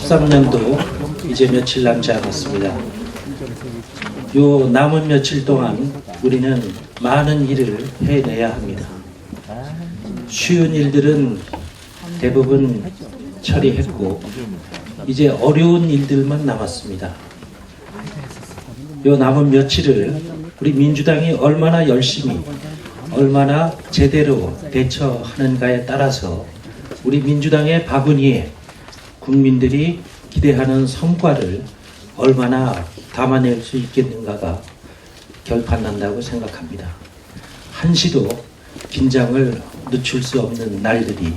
2013년도 이제 며칠 남지 않았습니다. 요 남은 며칠 동안 우리는 많은 일을 해내야 합니다. 쉬운 일들은 대부분 처리했고 이제 어려운 일들만 남았습니다. 요 남은 며칠을 우리 민주당이 얼마나 열심히 얼마나 제대로 대처하는가에 따라서 우리 민주당의 바구니에 국민들이 기대하는 성과를 얼마나 담아낼 수 있겠는가가 결판난다고 생각합니다. 한시도 긴장을 늦출 수 없는 날들이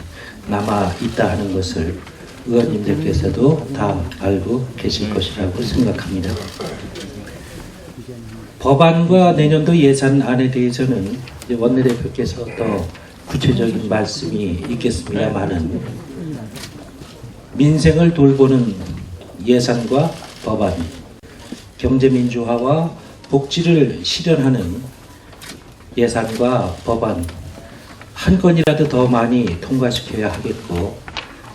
남아 있다 하는 것을 의원님들께서도 다 알고 계실 것이라고 생각합니다. 법안과 내년도 예산안에 대해서는 원내대표께서 더 구체적인 말씀이 있겠습니다만은 민생을 돌보는 예산과 법안, 경제민주화와 복지를 실현하는 예산과 법안 한 건이라도 더 많이 통과시켜야 하겠고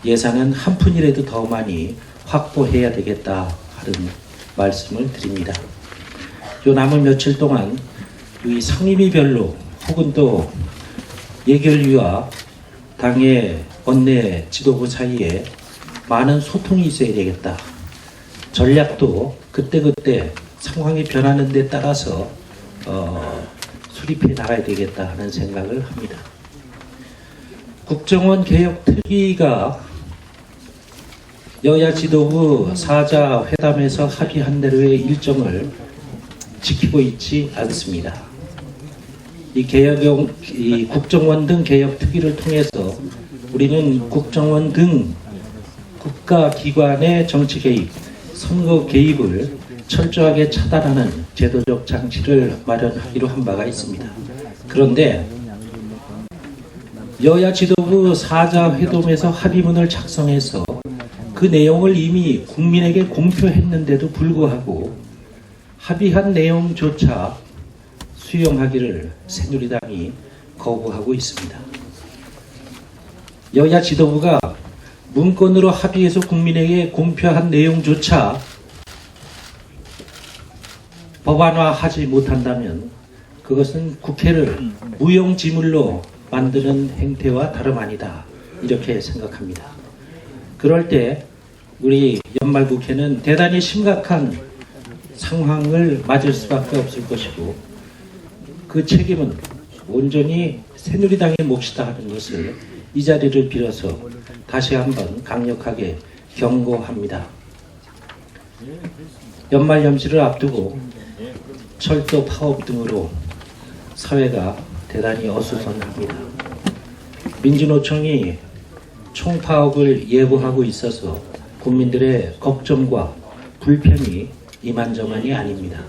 예산은 한 푼이라도 더 많이 확보해야 되겠다 하는 말씀을 드립니다. 요 남은 며칠 동안 이 상임위별로 혹은 또 예결위와 당의 원내 지도부 사이에 많은 소통이 있어야 되겠다. 전략도 그때그때 상황이 변하는 데 따라서 수립해 나가야 되겠다 하는 생각을 합니다. 국정원 개혁 특위가 여야 지도부 사자 회담에서 합의한 대로의 일정을 지키고 있지 않습니다. 이 국정원 등 개혁 특위를 통해서 우리는 국정원 등 국가기관의 정치 개입, 선거 개입을 철저하게 차단하는 제도적 장치를 마련하기로 한 바가 있습니다. 그런데 여야 지도부 사자 회담에서 합의문을 작성해서 그 내용을 이미 국민에게 공표했는데도 불구하고 합의한 내용조차 수용하기를 새누리당이 거부하고 있습니다. 여야 지도부가 문건으로 합의해서 국민에게 공표한 내용조차 법안화하지 못한다면 그것은 국회를 무용지물로 만드는 행태와 다름 아니다. 이렇게 생각합니다. 그럴 때 우리 연말국회는 대단히 심각한 상황을 맞을 수밖에 없을 것이고 그 책임은 온전히 새누리당의 몫이다 하는 것을 이 자리를 빌어서 다시 한번 강력하게 경고합니다. 연말연시를 앞두고 철도 파업 등으로 사회가 대단히 어수선합니다. 민주노총이 총파업을 예고하고 있어서 국민들의 걱정과 불편이 이만저만이 아닙니다.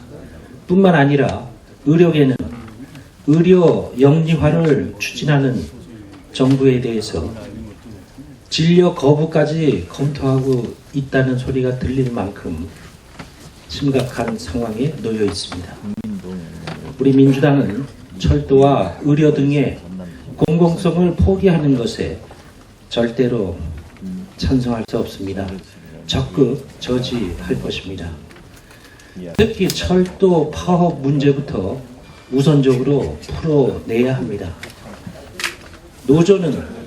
뿐만 아니라 의료계는 의료 영리화를 추진하는 정부에 대해서 진료 거부까지 검토하고 있다는 소리가 들릴 만큼 심각한 상황에 놓여 있습니다. 우리 민주당은 철도와 의료 등의 공공성을 포기하는 것에 절대로 찬성할 수 없습니다. 적극 저지할 것입니다. 특히 철도 파업 문제부터 우선적으로 풀어내야 합니다. 노조는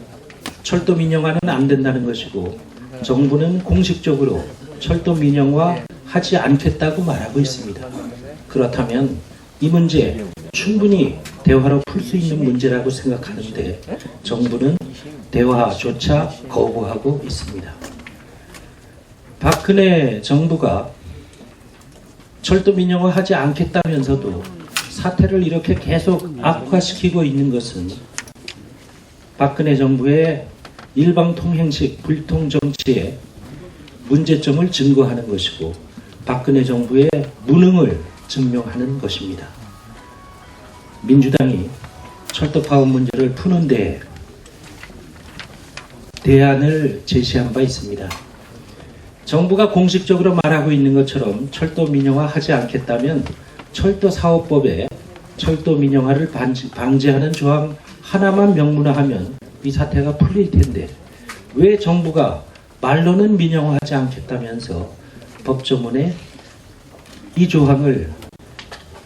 철도 민영화는 안 된다는 것이고 정부는 공식적으로 철도 민영화 하지 않겠다고 말하고 있습니다. 그렇다면 이 문제 충분히 대화로 풀 수 있는 문제라고 생각하는데 정부는 대화조차 거부하고 있습니다. 박근혜 정부가 철도 민영화 하지 않겠다면서도 사태를 이렇게 계속 악화시키고 있는 것은 박근혜 정부의 일방통행식 불통정치의 문제점을 증거하는 것이고 박근혜 정부의 무능을 증명하는 것입니다. 민주당이 철도 파업 문제를 푸는 데 대안을 제시한 바 있습니다. 정부가 공식적으로 말하고 있는 것처럼 철도 민영화 하지 않겠다면 철도사업법에 철도 민영화를 방지하는 조항 하나만 명문화하면 이 사태가 풀릴 텐데 왜 정부가 말로는 민영화하지 않겠다면서 법조문에 이 조항을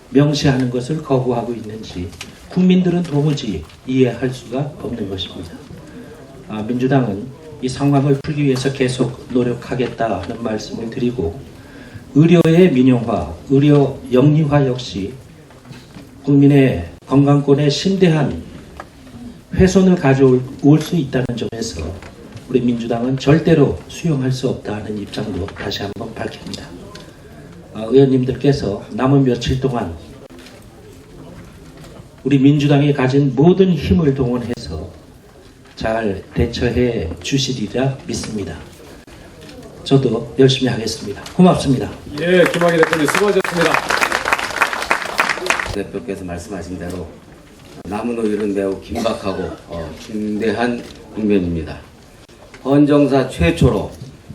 명시하는 것을 거부하고 있는지 국민들은 도무지 이해할 수가 없는 것입니다. 민주당은 이 상황을 풀기 위해서 계속 노력하겠다 하는 말씀을 드리고, 의료의 민영화, 의료 영리화 역시 국민의 건강권에 심대한 훼손을 가져올 수 있다는 점에서 우리 민주당은 절대로 수용할 수 없다는 입장도 다시 한번 밝힙니다. 의원님들께서 남은 며칠 동안 우리 민주당이 가진 모든 힘을 동원해서 잘 대처해 주시리라 믿습니다. 저도 열심히 하겠습니다. 고맙습니다. 예, 김학의 대표님 수고하셨습니다. 대표께서 말씀하신 대로 남은 5일은 매우 긴박하고 중대한 국면입니다. 헌정사 최초로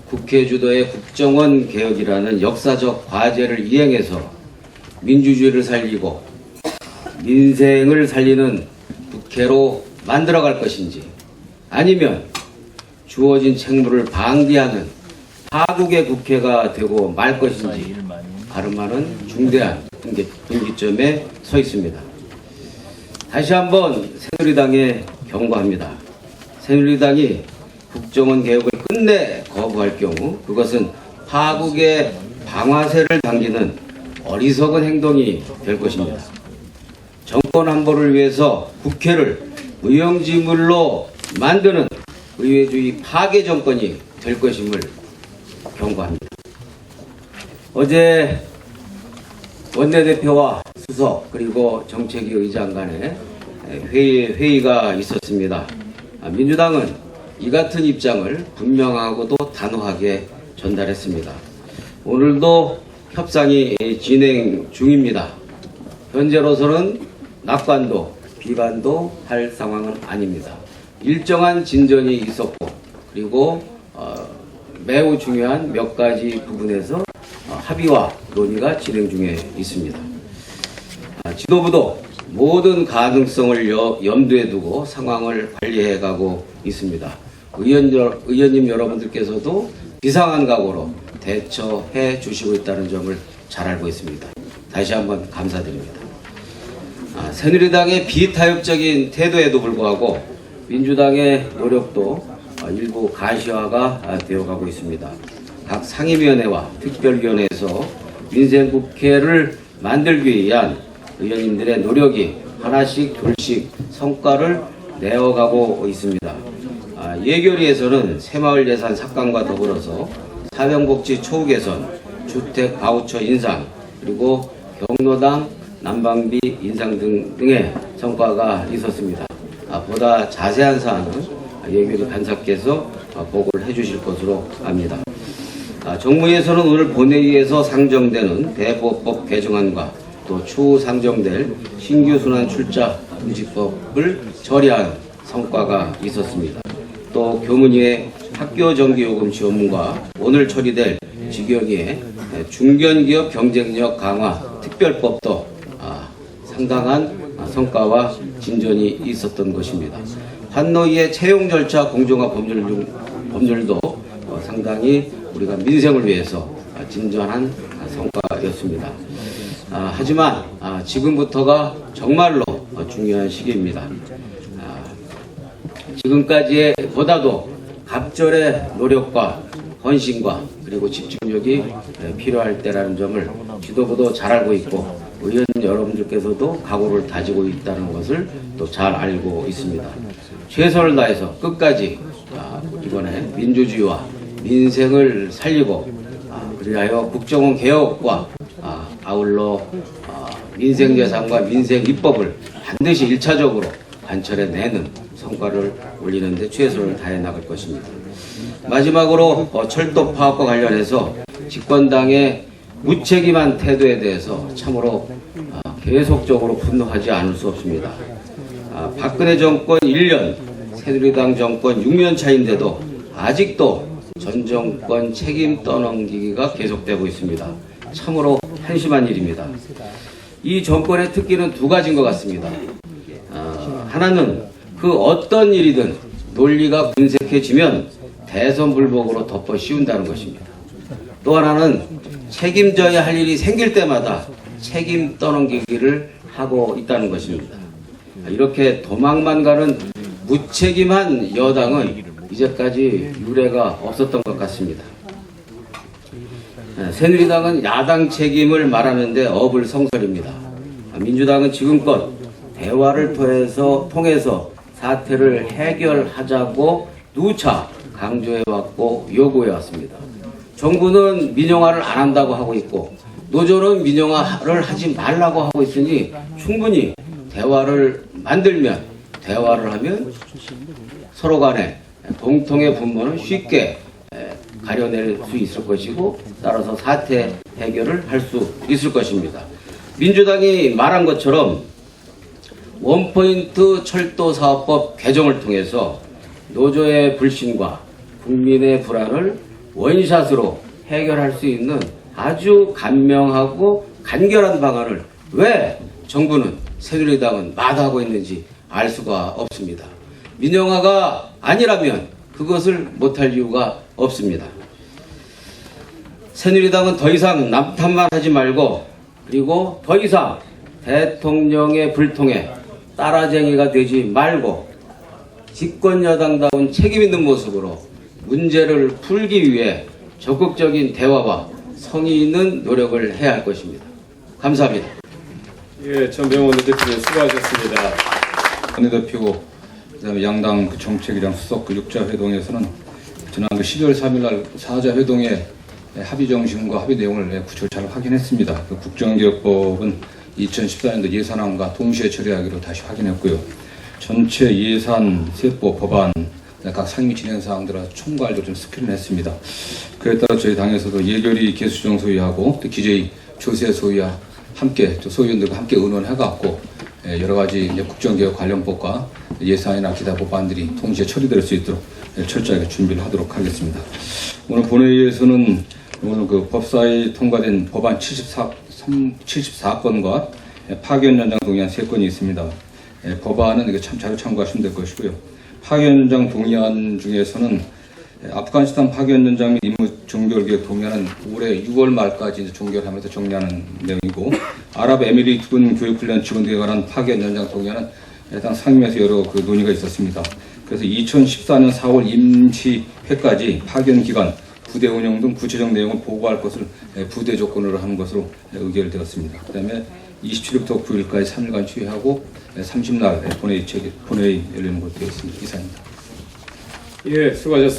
국회 주도의 국정원 개혁이라는 역사적 과제를 이행해서 민주주의를 살리고 민생을 살리는 국회로 만들어갈 것인지, 아니면 주어진 책무를 방기하는 파국의 국회가 되고 말 것인지 가름하는 중대한 분기점에 서 있습니다. 다시 한번 새누리당에 경고합니다. 새누리당이 국정원 개혁을 끝내 거부할 경우 그것은 파국의 방아쇠를 당기는 어리석은 행동이 될 것입니다. 정권 안보를 위해서 국회를 무용지물로 만드는 의회주의 파괴 정권이 될 것임을 경고합니다. 어제 원내대표와 수석 그리고 정책위 의장 간에 회의가 있었습니다. 민주당은 이 같은 입장을 분명하고도 단호하게 전달했습니다. 오늘도 협상이 진행 중입니다. 현재로서는 낙관도 비관도 할 상황은 아닙니다. 일정한 진전이 있었고, 그리고 매우 중요한 몇 가지 부분에서 합의와 논의가 진행 중에 있습니다. 지도부도 모든 가능성을 염두에 두고 상황을 관리해 가고 있습니다. 의원님 여러분들께서도 비상한 각오로 대처해 주시고 있다는 점을 잘 알고 있습니다. 다시 한번 감사드립니다. 새누리당의 비타협적인 태도에도 불구하고 민주당의 노력도 일부 가시화가 되어가고 있습니다. 각 상임위원회와 특별위원회에서 민생국회를 만들기 위한 의원님들의 노력이 하나씩 둘씩 성과를 내어가고 있습니다. 예결위에서는 새마을 예산 삭감과 더불어서 사병복지 처우 개선, 주택 바우처 인상, 그리고 경로당 난방비 인상 등의 성과가 있었습니다. 보다 자세한 사항은 예결위 간사께서 보고를 해주실 것으로 압니다. 정무위에서는 오늘 본회의에서 상정되는 대보법 개정안과 또 추후 상정될 신규 순환 출자 금지법을 처리한 성과가 있었습니다. 또 교문위의 학교 전기요금 지원문과 오늘 처리될 직영위의 중견기업 경쟁력 강화 특별법도 상당한 성과와 진전이 있었던 것입니다. 판노위의 채용 절차 공정화 법률도 상당히 우리가 민생을 위해서 진전한 성과였습니다. 하지만 지금부터가 정말로 중요한 시기입니다. 지금까지의 보다도 갑절의 노력과 헌신과 그리고 집중력이 필요할 때라는 점을 지도부도 잘 알고 있고 의원 여러분들께서도 각오를 다지고 있다는 것을 또 잘 알고 있습니다. 최선을 다해서 끝까지 이번에 민주주의와 민생을 살리고 그리하여 국정원 개혁과 아울러 민생예산과 민생입법을 반드시 1차적으로 관철해내는 성과를 올리는 데 최선을 다해 나갈 것입니다. 마지막으로 철도 파업과 관련해서 집권당의 무책임한 태도에 대해서 참으로 계속적으로 분노하지 않을 수 없습니다. 박근혜 정권 1년, 새누리당 정권 6년 차인데도 아직도 전 정권 책임 떠넘기기가 계속되고 있습니다. 참으로 한심한 일입니다. 이 정권의 특기는 두 가지인 것 같습니다. 하나는 그 어떤 일이든 논리가 분색해지면 대선불복으로 덮어 씌운다는 것입니다. 또 하나는 책임져야 할 일이 생길 때마다 책임 떠넘기기를 하고 있다는 것입니다. 이렇게 도망만 가는 무책임한 여당은 이제까지 유례가 없었던 것 같습니다. 새누리당은 야당 책임을 말하는데 어불성설입니다. 민주당은 지금껏 대화를 통해서 사태를 해결하자고 누차 강조해왔고 요구해왔습니다. 정부는 민영화를 안 한다고 하고 있고 노조는 민영화를 하지 말라고 하고 있으니 충분히 대화를 만들면 대화를 하면 서로 간에 공통의 분모는 쉽게 가려낼 수 있을 것이고 따라서 사태 해결을 할 수 있을 것입니다. 민주당이 말한 것처럼 원포인트 철도사업법 개정을 통해서 노조의 불신과 국민의 불안을 원샷으로 해결할 수 있는 아주 간명하고 간결한 방안을 왜 정부는 새누리당은 마다하고 있는지 알 수가 없습니다. 민영화가 아니라면 그것을 못할 이유가 없습니다. 새누리당은 더 이상 남탓만 하지 말고 그리고 더 이상 대통령의 불통에 따라쟁이가 되지 말고 집권여당다운 책임있는 모습으로 문제를 풀기 위해 적극적인 대화와 성의 있는 노력을 해야 할 것입니다. 감사합니다. 예, 전병원 대표님 수고하셨습니다. 원내대표 그다음에 양당 그 정책위랑 수석 그 6자 회동에서는 지난 그 12월 3일 날 4자 회동의 합의 정신과 합의 내용을 구체적으로 잘 확인했습니다. 그 국정기획법은 2014년도 예산안과 동시에 처리하기로 다시 확인했고요. 전체 예산, 세법, 법안 각 상임위 진행 사항들을 총괄적으로 좀 스크린을 했습니다. 그에 따라 저희 당에서도 예결위 개수정 소위하고 또 기재위 조세 소위와 함께 소위원들과 함께 의논해갖고 여러 가지 국정개혁 관련법과 예산이나 기타 법안들이 동시에 처리될 수 있도록 철저하게 준비를 하도록 하겠습니다. 오늘 본회의에서는 오늘 그 법사위 통과된 법안 74건과 파견 연장 동의안 3건이 있습니다. 법안은 이거 자료 참고하시면 될 것이고요. 파견 연장 동의안 중에서는 아프가니스탄 파견 연장 및 임무 종결 계획 동의안은 올해 6월 말까지 이제 종결하면서 정리하는 내용이고, 아랍에미리트군 교육훈련 지원대에 관한 파견 연장 동의안은 해당 상임위에서 여러 그 논의가 있었습니다. 그래서 2014년 4월 임시회까지 파견 기간, 부대 운영 등 구체적 내용을 보고할 것을 부대 조건으로 하는 것으로 의결되었습니다. 그 다음에 27일부터 9일까지 3일간 취하하고 30날 본회의 열리는 것으로 되어 있습니다. 이상입니다. 예, 수고하셨습니다.